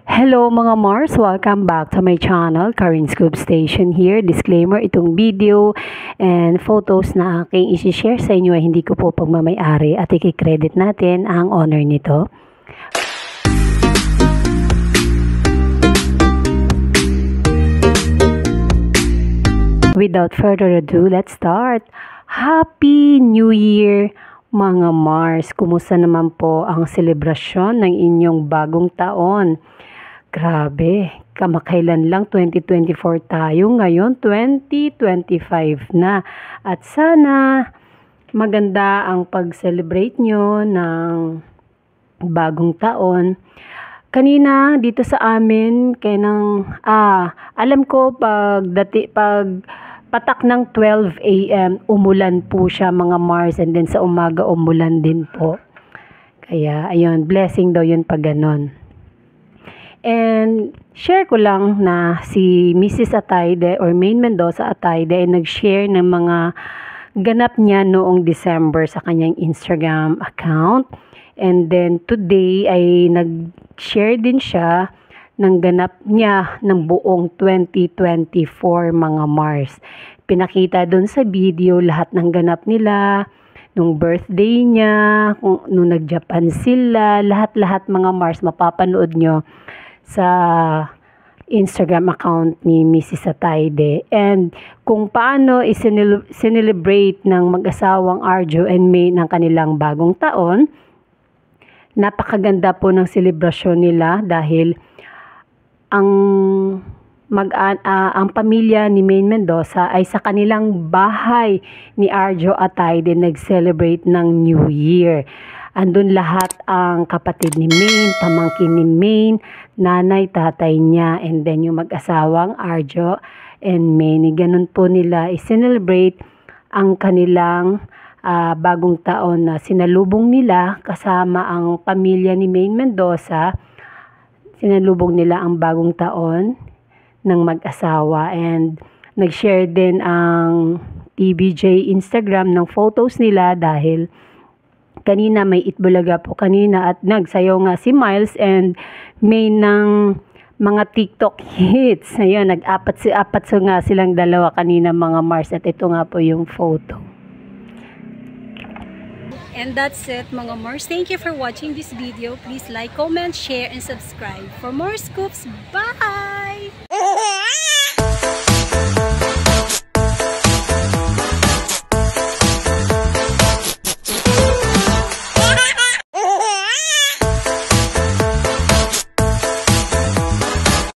Hello mga Mars! Welcome back to my channel, Karin Scoop Station here. Disclaimer, itong video and photos na aking isi-share sa inyo ay hindi ko po pagmamayari at i-credit natin ang owner nito. Without further ado, let's start! Happy New Year! Mga Mars, kumusta naman po ang selebrasyon ng inyong bagong taon? Grabe, kamakailan lang 2024 tayo, ngayon 2025 na. At sana maganda ang pag-celebrate nyo ng bagong taon. Kanina dito sa amin, alam ko pag patak ng 12 AM, umulan po siya mga Mars, and then sa umaga umulan din po. Kaya ayun, blessing daw yun pag ganon. And share ko lang na si Mrs. Atayde or Maine Mendoza Atayde ay nag-share ng mga ganap niya noong December sa kanyang Instagram account. And then today ay nag-share din siya ng ganap niya ng buong 2024 mga Mars. Pinakita doon sa video lahat ng ganap nila, nung birthday niya, nung nag-Japan sila, lahat-lahat mga Mars mapapanood nyo sa Instagram account ni Mrs. Atayde. And kung paano i-celebrate ng mag-asawang Arjo and May ng kanilang bagong taon, napakaganda po ng selebrasyon nila dahil ang pamilya ni Maine Mendoza ay sa kanilang bahay ni Arjo Atayde nag-celebrate ng New Year. Andun lahat ang kapatid ni Maine, pamangkin ni Maine, nanay, tatay niya, and then yung mag-asawang Arjo and Maine. Ganun po nila i-celebrate ang kanilang bagong taon na sinalubong nila kasama ang pamilya ni Maine Mendoza. Sinalubong nila ang bagong taon ng mag-asawa, and nag-share din ang TBJ Instagram ng photos nila dahil kanina may Itbulaga po kanina at nagsayaw nga si Miles and may ng mga TikTok hits. Ayun, nag-apat nga silang dalawa kanina mga Mars, at ito nga po yung photo. And that's it mga Mars. Thank you for watching this video. Please like, comment, share, and subscribe for more scoops. Bye!